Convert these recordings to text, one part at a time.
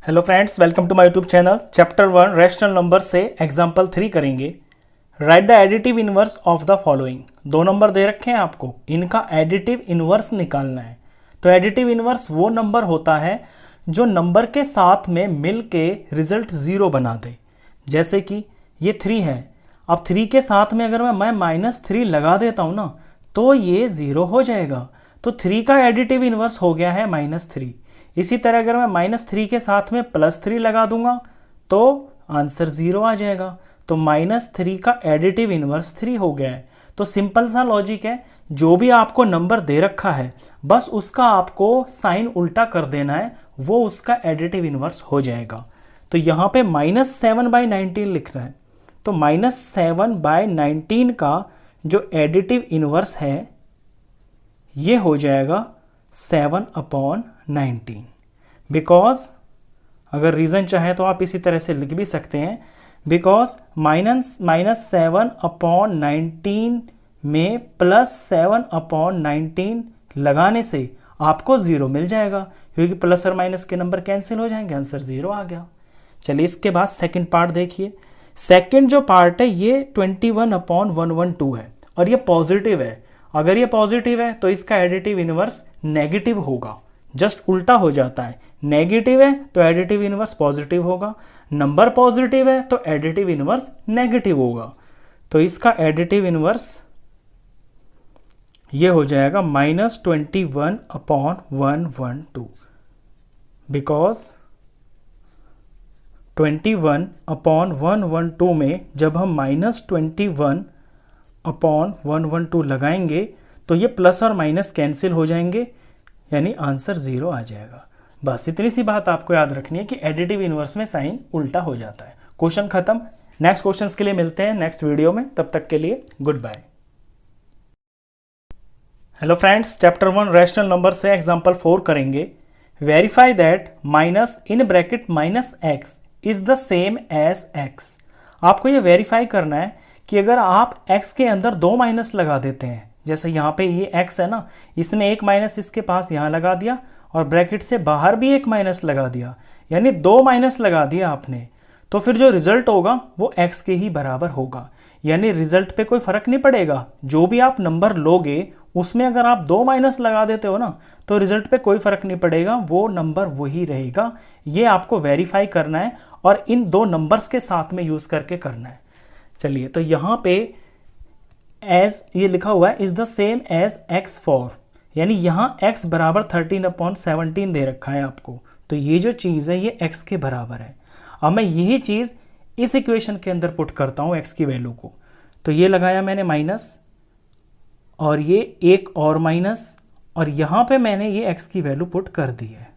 Hello friends, welcome to my YouTube channel. Chapter 1 rational number से example 3 करेंगे। Right the additive inverse of the following. दो number दे रखे हैं आपको, इनका एडिटिव इनवर्स निकालना है। तो एडिटिव इनवर्स वो नंबर होता है जो नंबर के साथ में मिल के रिजल्ट 0 बना दे। जैसे कि ये 3 है, अब 3 के साथ में अगर मैं -3 लगा देता हूँ ना, तो ये 0 हो जाएगा। तो 3 का एडिटिव इनवर्स हो गया है -3। इसी तरह अगर मैं -3 के साथ में +3 लगा दूंगा तो आंसर 0 आ जाएगा। तो -3 का एडिटिव इनवर्स 3 हो गया है। तो सिंपल सा लॉजिक है, जो भी आपको नंबर दे रखा है बस उसका आपको साइन उल्टा कर देना है, वो उसका एडिटिव इनवर्स हो जाएगा। तो यहाँ पे -7/19 लिख रहा है, तो -7/19 का जो एडिटिव इनवर्स है ये हो जाएगा 7/19। बिकॉज अगर रीज़न चाहे तो आप इसी तरह से लिख भी सकते हैं, बिकॉज -7/19 में +7/19 लगाने से आपको 0 मिल जाएगा, क्योंकि प्लस और माइनस के नंबर कैंसिल हो जाएंगे, आंसर 0 आ गया। चलिए इसके बाद सेकंड पार्ट देखिए। सेकंड जो पार्ट है ये 21/112 है और ये पॉजिटिव है। अगर ये पॉजिटिव है तो इसका एडिटिव इनवर्स नेगेटिव होगा, जस्ट उल्टा हो जाता है। नेगेटिव है तो एडिटिव इनवर्स पॉजिटिव होगा, नंबर पॉजिटिव है तो एडिटिव इनवर्स नेगेटिव होगा। तो इसका एडिटिव इनवर्स ये हो जाएगा -21/112, बिकॉज 21/112 में जब हम -21/112 लगाएंगे तो ये प्लस और माइनस कैंसिल हो जाएंगे, यानी आंसर 0 आ जाएगा। बस इतनी सी बात आपको याद रखनी है कि एडिटिव इनवर्स में साइन उल्टा हो जाता है। क्वेश्चन खत्म। नेक्स्ट क्वेश्चंस के लिए मिलते हैं नेक्स्ट वीडियो में, तब तक के लिए goodbye. Hello friends, chapter 1 rational number से एग्जांपल 4 करेंगे। Verify that minus in bracket -x is the same as x। आपको ये वेरीफाई करना है कि अगर आप x के अंदर 2 माइनस लगा देते हैं, जैसे यहाँ पे ये x है ना, इसमें एक माइनस इसके पास यहाँ लगा दिया और ब्रैकेट से बाहर भी एक माइनस लगा दिया, यानी 2 माइनस लगा दिया आपने, तो फिर जो रिजल्ट होगा वो x के ही बराबर होगा। यानी रिजल्ट पे कोई फर्क नहीं पड़ेगा, जो भी आप नंबर लोगे उसमें अगर आप 2 माइनस लगा देते हो ना तो रिजल्ट पे कोई फर्क नहीं पड़ेगा, वो नंबर वही रहेगा। ये आपको वेरीफाई करना है और इन दो नंबर्स के साथ में यूज करके करना है। चलिए, तो यहाँ पे एज ये लिखा हुआ है is the same as x4, यानी यहाँ x बराबर 13/17 दे रखा है आपको, तो ये जो चीज़ है ये x के बराबर है। अब मैं यही चीज़ इस इक्वेशन के अंदर पुट करता हूँ x की वैल्यू को, तो ये लगाया मैंने माइनस और ये एक और माइनस, और यहाँ पे मैंने ये x की वैल्यू पुट कर दी है।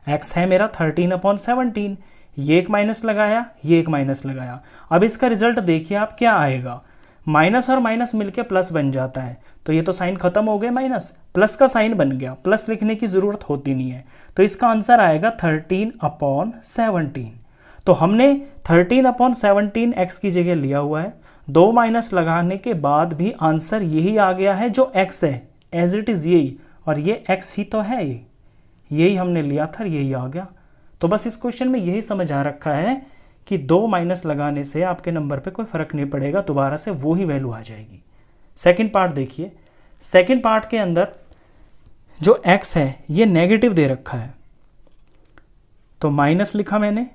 x है मेरा 13/17, ये एक माइनस लगाया, ये एक माइनस लगाया। अब इसका रिजल्ट देखिए आप क्या आएगा, माइनस और माइनस मिलके प्लस बन जाता है, तो ये तो साइन खत्म हो गए, माइनस प्लस का साइन बन गया, प्लस लिखने की जरूरत होती नहीं है। तो इसका आंसर आएगा 13/17। तो हमने 13/17 x की जगह लिया हुआ है, 2 माइनस लगाने के बाद भी आंसर यही आ गया है जो x है, एज इट इज यही, और ये x ही तो है, यही हमने लिया था, यही आ गया। तो बस इस क्वेश्चन में यही समझ आ रखा है कि 2 माइनस लगाने से आपके नंबर पे कोई फर्क नहीं पड़ेगा, दोबारा से वो ही वैल्यू आ जाएगी। सेकंड पार्ट देखिए। सेकंड पार्ट के अंदर जो x है ये नेगेटिव दे रखा है, तो माइनस लिखा मैंने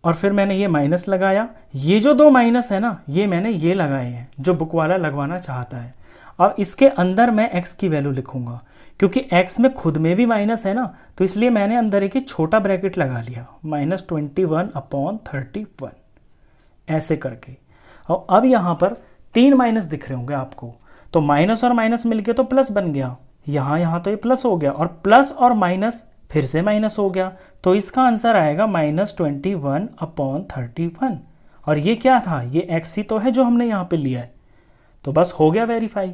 और फिर मैंने ये माइनस लगाया। ये जो 2 माइनस है ना, ये मैंने ये लगाए हैं जो बुक वाला लगवाना चाहता है। अब इसके अंदर मैं x की वैल्यू लिखूंगा, क्योंकि x में खुद में भी माइनस है ना, तो इसलिए मैंने अंदर एक ही छोटा ब्रैकेट लगा लिया, -21/31 ऐसे करके। और अब यहाँ पर 3 माइनस दिख रहे होंगे आपको, तो माइनस और माइनस मिलके तो प्लस बन गया, यहाँ तो ये प्लस हो गया, और प्लस और माइनस फिर से माइनस हो गया, तो इसका आंसर आएगा -21/31। और ये क्या था, ये x ही तो है जो हमने यहाँ पे लिया है। तो बस हो गया वेरीफाई।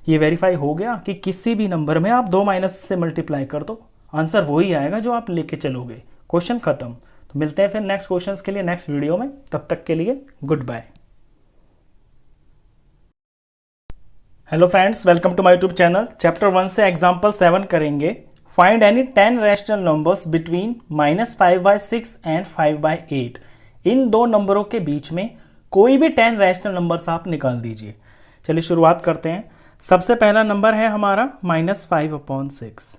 ये वेरीफाई हो गया कि किसी भी नंबर में आप 2 माइनस से मल्टीप्लाई कर दो, आंसर वही आएगा जो आप लेके चलोगे। क्वेश्चन खत्म। तो मिलते हैं फिर नेक्स्ट क्वेश्चंस के लिए नेक्स्ट वीडियो में, तब तक के लिए goodbye. Hello friends, welcome to my YouTube channel. Chapter 1 से एग्जांपल 7 करेंगे। Find any 10 rational numbers between -5/6 and 5/8। इन दो नंबरों के बीच में कोई भी 10 रैशनल नंबर्स आप निकाल दीजिए। चलिए शुरुआत करते हैं। सबसे पहला नंबर है हमारा -5/6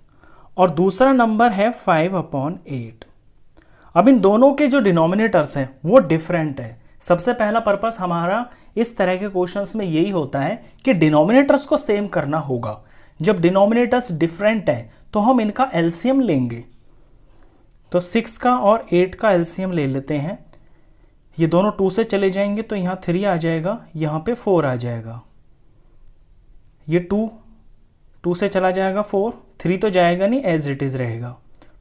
और दूसरा नंबर है 5/8। अब इन दोनों के जो डिनोमिनेटर्स हैं वो डिफरेंट है। सबसे पहला पर्पस हमारा इस तरह के क्वेश्चंस में यही होता है कि डिनोमिनेटर्स को सेम करना होगा। जब डिनोमिनेटर्स डिफरेंट है तो हम इनका एलसीएम लेंगे। तो 6 का और 8 का एलसीएम ले लेते हैं। ये दोनों 2 से चले जाएंगे तो यहाँ 3 आ जाएगा, यहाँ पे 4 आ जाएगा। ये 2 से चला जाएगा 4, 3 तो जाएगा नहीं, एज इट इज रहेगा।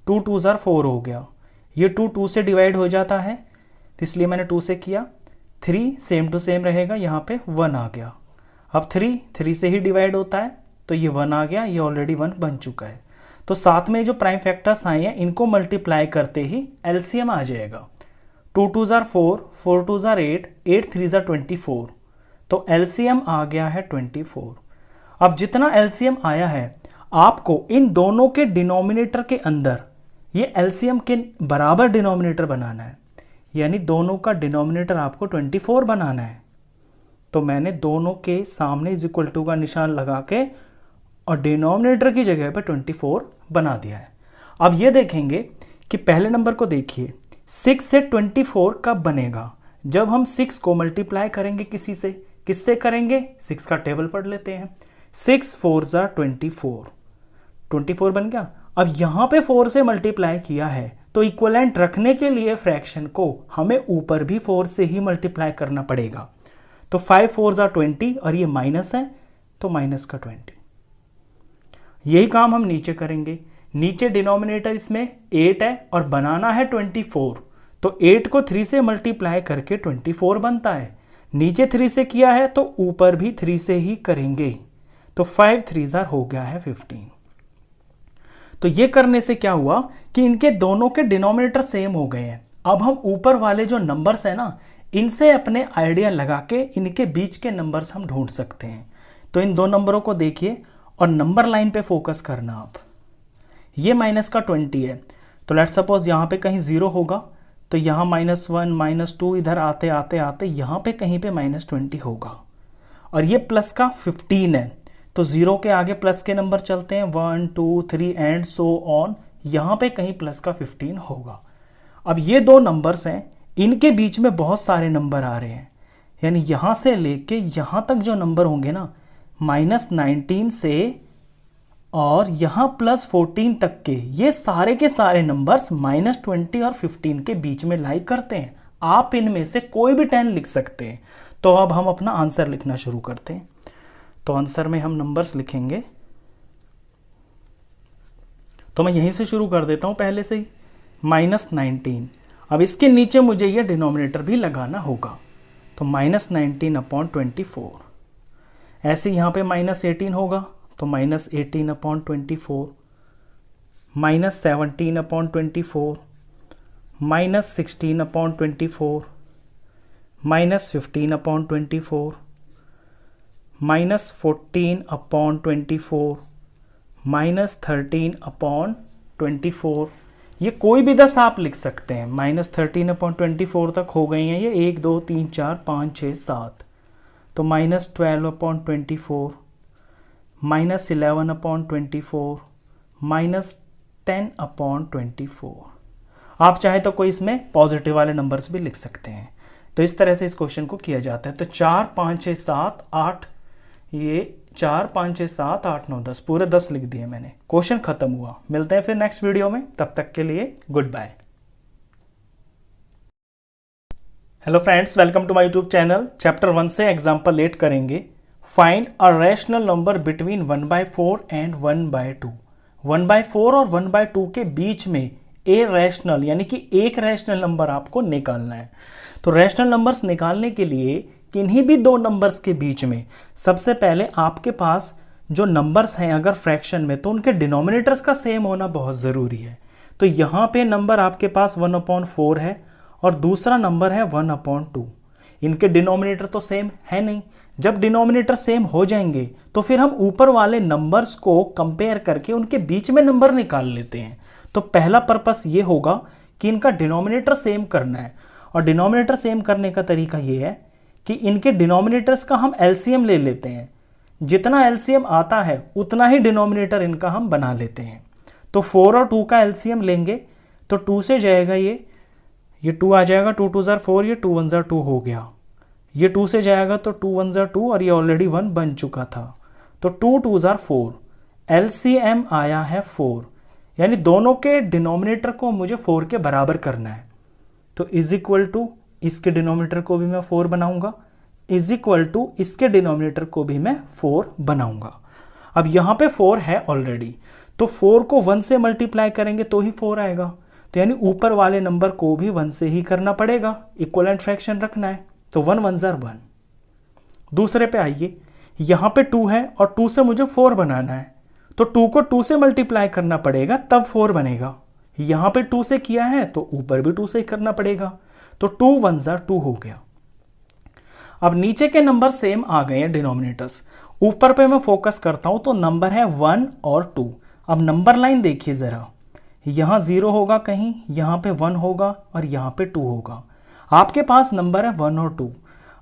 2 2 4 हो गया। ये 2 से डिवाइड हो जाता है तो इसलिए मैंने 2 से किया। 3 सेम टू सेम रहेगा, यहाँ पे 1 आ गया। अब 3 से ही डिवाइड होता है तो ये 1 आ गया, ये ऑलरेडी 1 बन चुका है। तो साथ में जो प्राइम फैक्टर्स आए हैं इनको मल्टीप्लाई करते ही एलसीएम आ जाएगा। 2 2 4, 4 2 8, 8 3 24। तो एलसीएम आ गया है 24। अब जितना एलसीएम आया है आपको इन दोनों के डिनोमिनेटर के अंदर ये एलसीएम के बराबर डिनोमिनेटर बनाना है, यानी दोनों का डिनोमिनेटर आपको 24 बनाना है। तो मैंने दोनों के सामने इज इक्वल टू का निशान लगा के और डिनोमिनेटर की जगह पे 24 बना दिया है। अब ये देखेंगे कि पहले नंबर को देखिए, 6 से 24 कब बनेगा? जब हम 6 को मल्टीप्लाई करेंगे किससे करेंगे? 6 का टेबल पढ़ लेते हैं। 6 4 24 बन गया। अब यहां पे 4 से मल्टीप्लाई किया है तो इक्वलेंट रखने के लिए फ्रैक्शन को हमें ऊपर भी 4 से ही मल्टीप्लाई करना पड़ेगा। तो 5 4 20 और ये माइनस है तो माइनस का 20। यही काम हम नीचे करेंगे। नीचे डिनोमिनेटर इसमें 8 है और बनाना है 24। तो 8 को 3 से मल्टीप्लाई करके 24 बनता है। नीचे 3 से किया है तो ऊपर भी 3 से ही करेंगे। तो 5 3 हो गया है 15। तो ये करने से क्या हुआ कि इनके दोनों के डिनोमिनेटर सेम हो गए हैं। अब हम ऊपर वाले जो नंबर्स हैं ना, इनसे अपने आइडिया लगा के इनके बीच के नंबर्स हम ढूंढ सकते हैं। तो इन दो नंबरों को देखिए और नंबर लाइन पे फोकस करना आप। ये माइनस का 20 है तो लेट्स सपोज यहाँ पे कहीं 0 होगा तो यहाँ -1 -2 इधर आते आते आते यहाँ पे कहीं पे -20 होगा। और ये प्लस का 15 है तो 0 के आगे प्लस के नंबर चलते हैं 1 2 3 एंड सो ऑन। यहाँ पे कहीं प्लस का 15 होगा। अब ये दो नंबर्स हैं, इनके बीच में बहुत सारे नंबर आ रहे हैं, यानी यहाँ से लेके यहाँ तक जो नंबर होंगे ना, -19 से और यहाँ +14 तक के, ये सारे के सारे नंबर्स -20 और 15 के बीच में लाई करते हैं। आप इनमें से कोई भी 10 लिख सकते हैं। तो अब हम अपना आंसर लिखना शुरू करते हैं। तो आंसर में हम नंबर्स लिखेंगे। तो मैं यहीं से शुरू कर देता हूं पहले से ही, -19। अब इसके नीचे मुझे ये डिनोमिनेटर भी लगाना होगा। तो -19/24। ऐसे यहाँ पे -18 होगा तो -18/24, -17/24, -16/24, -15/24, -14/24, -13/24। ये कोई भी 10 आप लिख सकते हैं। -13/24 तक हो गई हैं ये, 1 2 3 4 5 6 7। तो -12/24, -11/24, -10/24। आप चाहे तो कोई इसमें पॉजिटिव वाले नंबर्स भी लिख सकते हैं। तो इस तरह से इस क्वेश्चन को किया जाता है। तो 4 5 6 7 8, ये 4 5 6 7 8 9 10, पूरे 10 लिख दिए मैंने। क्वेश्चन खत्म हुआ। मिलते हैं फिर नेक्स्ट वीडियो में, तब तक के लिए goodbye. Hello friends, welcome to my YouTube channel. Chapter 1 से एग्जांपल 8 करेंगे। Find a rational number between 1/4 and 1/2। 1/4 और 1/2 के बीच में ए रैशनल यानी कि एक रैशनल नंबर आपको निकालना है। तो रैशनल नंबर्स निकालने के लिए किन्हीं भी दो नंबर्स के बीच में सबसे पहले आपके पास जो नंबर्स हैं अगर फ्रैक्शन में, तो उनके डिनोमिनेटर्स का सेम होना बहुत ज़रूरी है। तो यहाँ पे नंबर आपके पास 1/4 है और दूसरा नंबर है 1/2। इनके डिनोमिनेटर तो सेम है नहीं। जब डिनोमिनेटर सेम हो जाएंगे तो फिर हम ऊपर वाले नंबर्स को कंपेयर करके उनके बीच में नंबर निकाल लेते हैं। तो पहला पर्पस ये होगा कि इनका डिनोमिनेटर सेम करना है, और डिनोमिनेटर सेम करने का तरीका ये है कि इनके डिनोमिनेटर्स का हम एलसीएम ले लेते हैं। जितना एलसीएम आता है उतना ही डिनोमिनेटर इनका हम बना लेते हैं। तो 4 और 2 का एलसीएम लेंगे तो 2 से जाएगा ये 2 आ जाएगा, 2 2 ज़ार 4, ये 2 1 ज़ार 2 हो गया। ये 2 से जाएगा तो 2 1 ज़ार 2, और ये ऑलरेडी 1 बन चुका था। तो 2 2 ज़ार 4, एलसीएम आया है 4, यानी दोनों के डिनोमिनेटर को मुझे 4 के बराबर करना है। तो इज इक्वल टू इसके डिनोमिनेटर को भी मैं 4 बनाऊंगा, इज इक्वल टू इसके डिनोमिनेटर को भी मैं 4 बनाऊंगा। अब यहां पे 4 है ऑलरेडी, तो 4 को 1 से मल्टीप्लाई करेंगे तो ही 4 आएगा। तो यानी ऊपर वाले नंबर को भी 1 से ही करना पड़ेगा, इक्वलेंट फ्रैक्शन रखना है। तो 1 1 ज़ार 1। दूसरे पे आइए, यहां पे 2 है और 2 से मुझे 4 बनाना है, तो 2 को 2 से मल्टीप्लाई करना पड़ेगा तब 4 बनेगा। यहां पे 2 से किया है तो ऊपर भी 2 से ही करना पड़ेगा। तो 2 1 ज़ार 2 हो गया। अब नीचे के नंबर सेम आ गए हैं डिनोमिनेटर्स, ऊपर पे मैं फोकस करता हूं तो नंबर है 1 और 2। अब नंबर लाइन देखिए जरा, यहां 0 होगा कहीं, यहां पे 1 होगा और यहां पे 2 होगा। आपके पास नंबर है 1 और 2।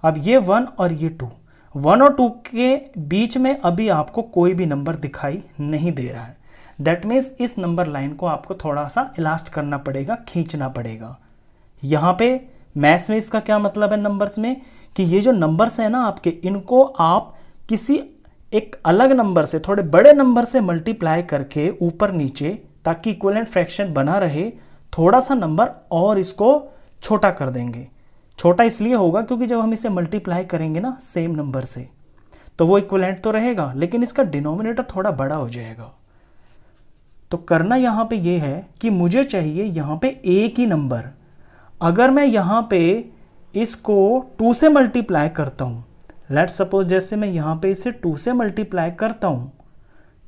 अब ये 1 और ये 2, 1 और 2 के बीच में अभी आपको कोई भी नंबर दिखाई नहीं दे रहा है। दैट मीन्स इस नंबर लाइन को आपको थोड़ा सा इलास्ट करना पड़ेगा, खींचना पड़ेगा। यहाँ पे मैथ्स में इसका क्या मतलब है नंबर्स में, कि ये जो नंबर्स है ना आपके, इनको आप किसी एक अलग नंबर से, थोड़े बड़े नंबर से मल्टीप्लाई करके ऊपर नीचे, ताकि इक्विवेलेंट फ्रैक्शन बना रहे, थोड़ा सा नंबर और इसको छोटा कर देंगे। छोटा इसलिए होगा क्योंकि जब हम इसे मल्टीप्लाई करेंगे ना सेम नंबर से, तो वो इक्विवेलेंट तो रहेगा लेकिन इसका डिनोमिनेटर थोड़ा बड़ा हो जाएगा। तो करना यहां पे ये है कि मुझे चाहिए यहां पे एक ही नंबर। अगर मैं यहां पे इसको 2 से मल्टीप्लाई करता हूं, लेट्स सपोज जैसे मैं यहां पे इसे 2 से मल्टीप्लाई करता हूं,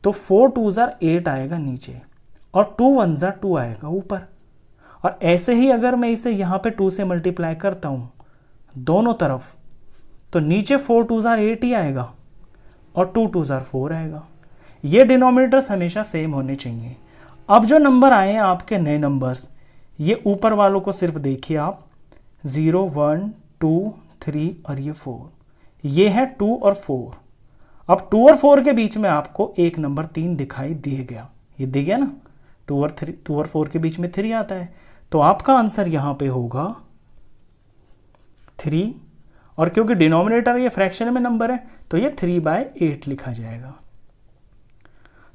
तो 4 2 ज़ार 8 आएगा नीचे और 2 1 ज़ार 2 आएगा ऊपर। और ऐसे ही अगर मैं इसे यहां पे 2 से मल्टीप्लाई करता हूं दोनों तरफ, तो नीचे 4 2 ज़ार 8 ही आएगा और 2 2 ज़ार 4 आएगा। ये डिनोमिनेटर्स हमेशा सेम होने चाहिए। अब जो नंबर आए हैं आपके नए नंबर्स, ये ऊपर वालों को सिर्फ देखिए आप, 0 1 2 3 और ये 4, ये है 2 और 4। अब 2 और 4 के बीच में आपको एक नंबर 3 दिखाई दे गया, ये दिख गया ना, 2 और 4 के बीच में 3 आता है। तो आपका आंसर यहां पे होगा 3, और क्योंकि डिनोमिनेटर ये फ्रैक्शन में नंबर है तो ये 3/8 लिखा जाएगा।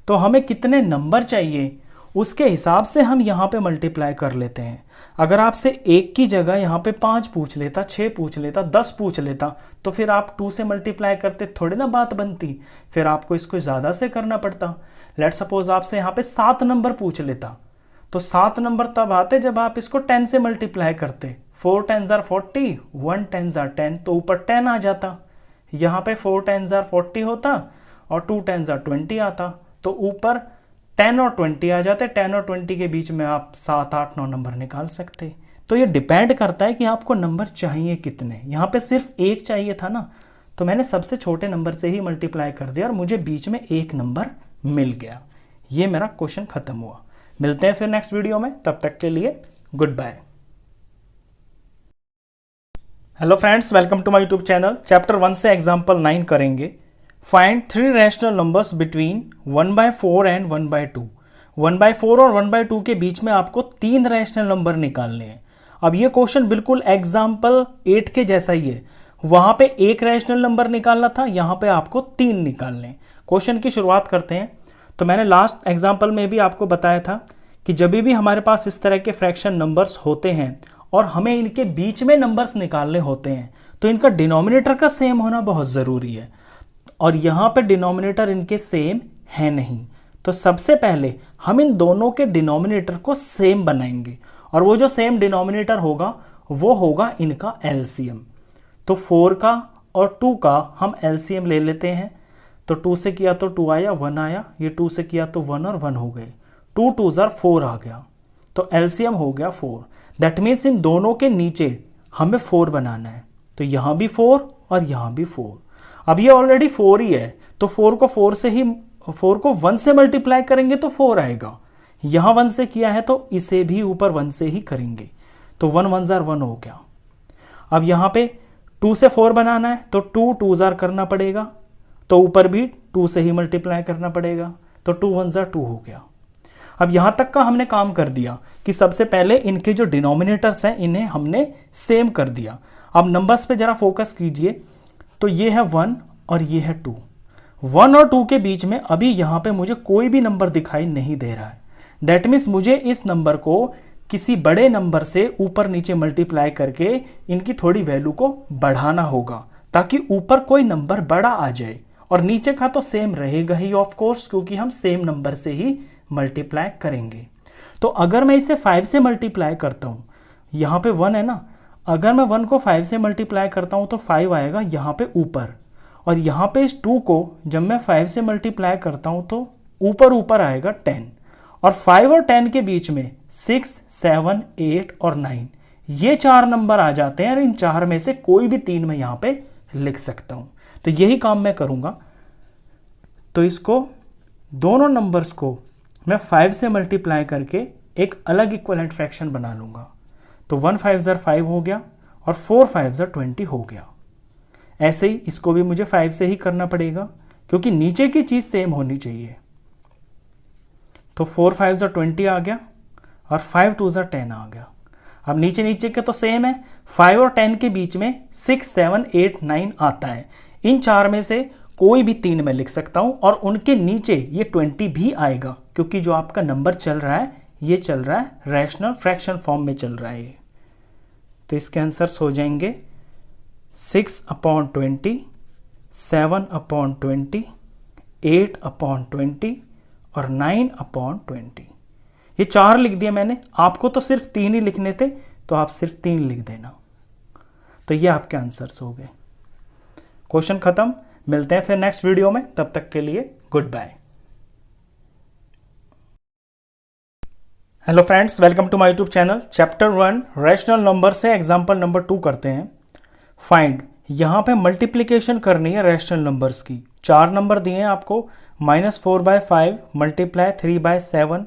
तो हमें कितने नंबर चाहिए उसके हिसाब से हम यहाँ पे मल्टीप्लाई कर लेते हैं। अगर आपसे एक की जगह यहाँ पे 5 पूछ लेता, 6 पूछ लेता, 10 पूछ लेता, तो फिर आप 2 से मल्टीप्लाई करते थोड़ी ना बात बनती, फिर आपको इसको ज़्यादा से करना पड़ता। लेट सपोज आपसे यहाँ पे 7 नंबर पूछ लेता, तो 7 नंबर तब आते जब आप इसको 10 से मल्टीप्लाई करते। 4 10 ज़ार 40, 1 10 ज़ार 10, तो ऊपर 10 आ जाता। यहाँ पे 4 10 ज़ार 40 होता और 2 10 ज़ार 20 आता, तो ऊपर 10 और 20 आ जाते। 10 और 20 के बीच में आप 7 8 9 नंबर निकाल सकते। तो ये डिपेंड करता है कि आपको नंबर चाहिए कितने। यहाँ पे सिर्फ एक चाहिए था ना, तो मैंने सबसे छोटे नंबर से ही मल्टीप्लाई कर दिया और मुझे बीच में एक नंबर मिल गया। ये मेरा क्वेश्चन खत्म हुआ। मिलते हैं फिर नेक्स्ट वीडियो में, तब तक के लिए goodbye. Hello friends, welcome to my YouTube channel. Chapter 1 से एग्जाम्पल 9 करेंगे। Find 3 rational numbers between 1/4 and 1/2। 1/4 और 1/2 के बीच में आपको 3 रैशनल नंबर निकालने हैं। अब ये क्वेश्चन बिल्कुल एग्जाम्पल 8 के जैसा ही है। वहां पे एक रैशनल नंबर निकालना था, यहाँ पे आपको 3 निकालने। क्वेश्चन की शुरुआत करते हैं। तो मैंने लास्ट एग्जाम्पल में भी आपको बताया था कि जब भी हमारे पास इस तरह के फ्रैक्शन नंबर्स होते हैं और हमें इनके बीच में नंबर्स निकालने होते हैं, तो इनका डिनोमिनेटर का सेम होना बहुत ज़रूरी है। और यहाँ पे डिनोमिनेटर इनके सेम है नहीं, तो सबसे पहले हम इन दोनों के डिनोमिनेटर को सेम बनाएंगे, और वो जो सेम डिनोमिनेटर होगा वो होगा इनका एलसीएम। तो 4 का और 2 का हम एलसीएम ले लेते हैं। तो 2 से किया तो 2 आया, 1 आया, ये 2 से किया तो 1 और 1 हो गए, 2 2 ज़ार 4 आ गया। तो एलसीएम हो गया 4। दैट मीन्स इन दोनों के नीचे हमें 4 बनाना है। तो यहाँ भी 4 और यहाँ भी 4। अब ये ऑलरेडी 4 ही है, तो 4 को 1 से मल्टीप्लाई करेंगे तो 4 आएगा। यहाँ 1 से किया है तो इसे भी ऊपर 1 से ही करेंगे, तो 1 1 जार 1 हो गया। अब यहाँ पे 2 से 4 बनाना है तो 2 2 जार करना पड़ेगा, तो ऊपर भी 2 से ही मल्टीप्लाई करना पड़ेगा, तो 2 1 जार 2 हो गया। अब यहाँ तक का हमने काम कर दिया कि सबसे पहले इनके जो डिनोमिनेटर्स हैं इन्हें हमने सेम कर दिया। अब नंबर्स पे जरा फोकस कीजिए, तो ये है 1 और ये है 2। 1 और 2 के बीच में अभी यहाँ पे मुझे कोई भी नंबर दिखाई नहीं दे रहा है। दैट मीन्स मुझे इस नंबर को किसी बड़े नंबर से ऊपर नीचे मल्टीप्लाई करके इनकी थोड़ी वैल्यू को बढ़ाना होगा, ताकि ऊपर कोई नंबर बड़ा आ जाए और नीचे का तो सेम रहेगा ही ऑफ कोर्स, क्योंकि हम सेम नंबर से ही मल्टीप्लाई करेंगे। तो अगर मैं इसे 5 से मल्टीप्लाई करता हूँ, यहाँ पे 1 है ना, अगर मैं 1 को 5 से मल्टीप्लाई करता हूँ तो 5 आएगा यहाँ पे ऊपर, और यहाँ पे इस 2 को जब मैं 5 से मल्टीप्लाई करता हूँ तो ऊपर ऊपर आएगा 10, और 5 और 10 के बीच में 6 7 8 और 9 ये 4 नंबर आ जाते हैं, और इन 4 में से कोई भी 3 मैं यहाँ पे लिख सकता हूँ। तो यही काम मैं करूँगा। तो इसको दोनों नंबर्स को मैं 5 से मल्टीप्लाई करके एक अलग इक्वलेंट फ्रैक्शन बना लूँगा। तो 1 5 जार 5 हो गया और 4 5 जार 20 हो गया। ऐसे ही इसको भी मुझे 5 से ही करना पड़ेगा, क्योंकि नीचे की चीज़ सेम होनी चाहिए। तो 4 5 जार 20 आ गया और 5 2 जार 10 आ गया। अब नीचे नीचे के तो सेम है, 5 और 10 के बीच में 6 7 8 9 आता है। इन 4 में से कोई भी 3 मैं लिख सकता हूं, और उनके नीचे ये 20 भी आएगा, क्योंकि जो आपका नंबर चल रहा है ये चल रहा है रैशनल फ्रैक्शन फॉर्म में चल रहा है ये। तो इसके आंसर्स हो जाएंगे 6/20, 7/20, 8/20 और 9/20। ये 4 लिख दिए मैंने, आपको तो सिर्फ 3 ही लिखने थे, तो आप सिर्फ 3 लिख देना। तो ये आपके आंसर्स हो गए। क्वेश्चन खत्म। मिलते हैं फिर नेक्स्ट वीडियो में, तब तक के लिए goodbye. Hello friends, welcome to my YouTube channel. Chapter 1 rational number से एग्जांपल नंबर 2 करते हैं। फाइंड, यहाँ पे मल्टीप्लिकेशन करनी है रैशनल नंबर्स की। 4 नंबर दिए हैं आपको, -4/5 multiply 3/7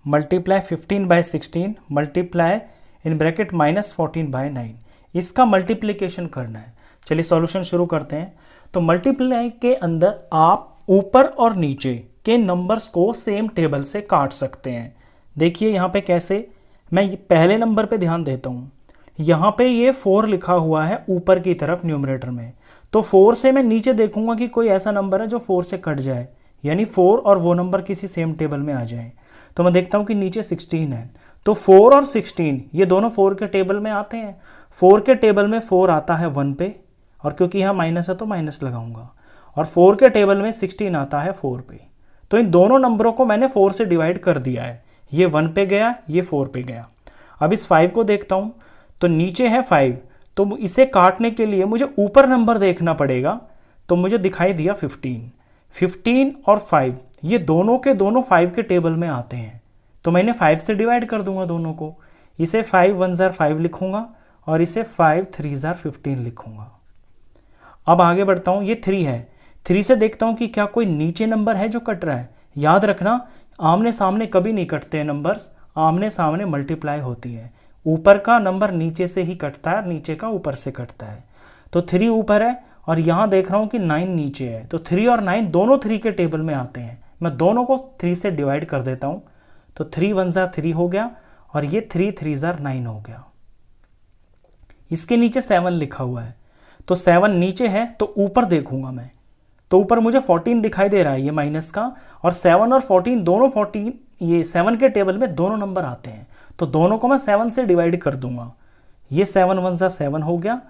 multiply 15/16 multiply in bracket -14/9। इसका मल्टीप्लिकेशन करना है। चलिए सॉल्यूशन शुरू करते हैं। तो मल्टीप्लाई के अंदर आप ऊपर और नीचे के नंबर्स को सेम टेबल से काट सकते हैं। देखिए यहाँ पे कैसे, मैं पहले नंबर पे ध्यान देता हूँ। यहाँ पे ये 4 लिखा हुआ है ऊपर की तरफ न्यूमरेटर में, तो 4 से मैं नीचे देखूंगा कि कोई ऐसा नंबर है जो 4 से कट जाए, यानी 4 और वो नंबर किसी सेम टेबल में आ जाए। तो मैं देखता हूँ कि नीचे 16 है, तो 4 और 16 ये दोनों 4 के टेबल में आते हैं। 4 के टेबल में 4 आता है 1 पे, और क्योंकि यहाँ माइनस है तो माइनस लगाऊंगा, और 4 के टेबल में 16 आता है 4 पे। तो इन दोनों नंबरों को मैंने 4 से डिवाइड कर दिया है। ये 1 पे गया, ये 4 पे गया। अब इस 5 को देखता हूँ, तो नीचे है 5, तो इसे काटने के लिए मुझे ऊपर नंबर देखना पड़ेगा। तो मुझे दिखाई दिया 15 और 5 ये दोनों के दोनों 5 के टेबल में आते हैं, तो मैंने 5 से डिवाइड कर दूंगा दोनों को। इसे 5 1 जार 5 लिखूंगा, और इसे 5 3 जार 15 लिखूंगा। अब आगे बढ़ता हूँ, ये 3 है। 3 से देखता हूँ कि क्या कोई नीचे नंबर है जो कट रहा है। याद रखना, आमने सामने कभी नहीं कटते हैं नंबर्स, आमने सामने मल्टीप्लाई होती है। ऊपर का नंबर नीचे से ही कटता है, नीचे का ऊपर से कटता है। तो 3 ऊपर है, और यहाँ देख रहा हूँ कि 9 नीचे है, तो 3 और 9 दोनों 3 के टेबल में आते हैं। मैं दोनों को 3 से डिवाइड कर देता हूँ, तो 3 1 जार 3 हो गया, और ये 3 3 जार 9 हो गया। इसके नीचे 7 लिखा हुआ है, तो 7 नीचे है, तो ऊपर देखूंगा मैं, तो ऊपर मुझे 14 दिखाई दे रहा है, ये माइनस का, और 7 और 14 दोनों 14 ये 7 के टेबल में दोनों नंबर आते हैं, तो दोनों को मैं 7 से डिवाइड कर दूंगा। ये 7 1 जार 7 हो गया,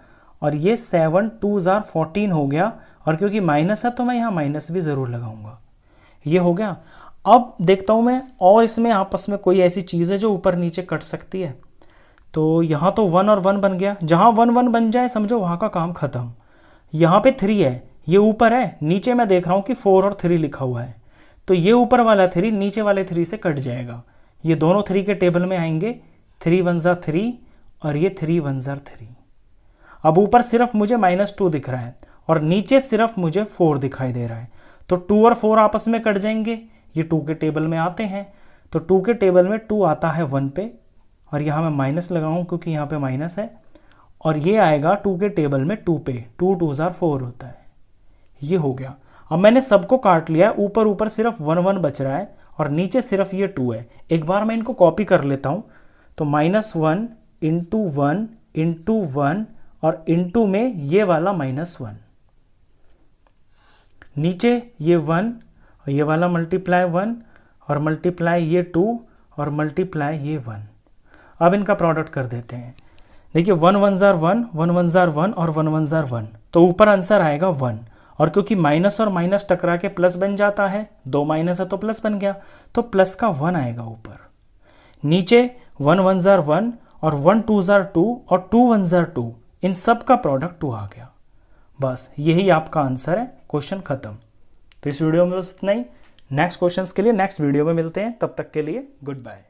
और ये 7 2 जार 14 हो गया, और क्योंकि माइनस है तो मैं यहाँ माइनस भी ज़रूर लगाऊंगा। ये हो गया। अब देखता हूँ मैं, और इसमें आपस में कोई ऐसी चीज़ है जो ऊपर नीचे कट सकती है। तो यहाँ तो 1 और 1 बन गया, जहाँ 1 1 बन जाए समझो वहाँ का काम खत्म। यहाँ पे 3 है, ये ऊपर है, नीचे मैं देख रहा हूँ कि 4 और 3 लिखा हुआ है, तो ये ऊपर वाला 3 नीचे वाले 3 से कट जाएगा। ये दोनों 3 के टेबल में आएंगे, 3 1 जार 3 और ये 3 1 जार 3। अब ऊपर सिर्फ मुझे -2 दिख रहा है और नीचे सिर्फ मुझे 4 दिखाई दे रहा है, तो 2 और 4 आपस में कट जाएंगे, ये 2 के टेबल में आते हैं। तो 2 के टेबल में 2 आता है 1 पे, और यहाँ मैं माइनस लगाऊं क्योंकि यहाँ पे माइनस है, और ये आएगा 2 के टेबल में 2 पे, 2 2 4 होता है। ये हो गया। अब मैंने सबको काट लिया, ऊपर ऊपर सिर्फ 1 1 बच रहा है और नीचे सिर्फ ये 2 है। एक बार मैं इनको कॉपी कर लेता हूँ, तो -1 इंटू 1 इंटू 1 और इंटू में ये वाला -1, नीचे ये 1 और ये वाला मल्टीप्लाई 1 और मल्टीप्लाई ये 2 और मल्टीप्लाई ये 1। अब इनका प्रोडक्ट कर देते हैं। देखिए 1 1 जार 1, 1 1 जार 1 और 1 1 जार 1, तो ऊपर आंसर आएगा 1। और क्योंकि माइनस और माइनस टकरा के प्लस बन जाता है, 2 माइनस है तो प्लस बन गया, तो प्लस का 1 आएगा ऊपर। नीचे 1 1 जार 1 और 1 2 जार 2 और 2 1 जार 2, इन सब का प्रोडक्ट 2 आ गया। बस यही आपका आंसर है, क्वेश्चन खत्म। तो इस वीडियो में बस इतना ही। नेक्स्ट क्वेश्चंस के लिए नेक्स्ट वीडियो में मिलते हैं, तब तक के लिए गुड बाय।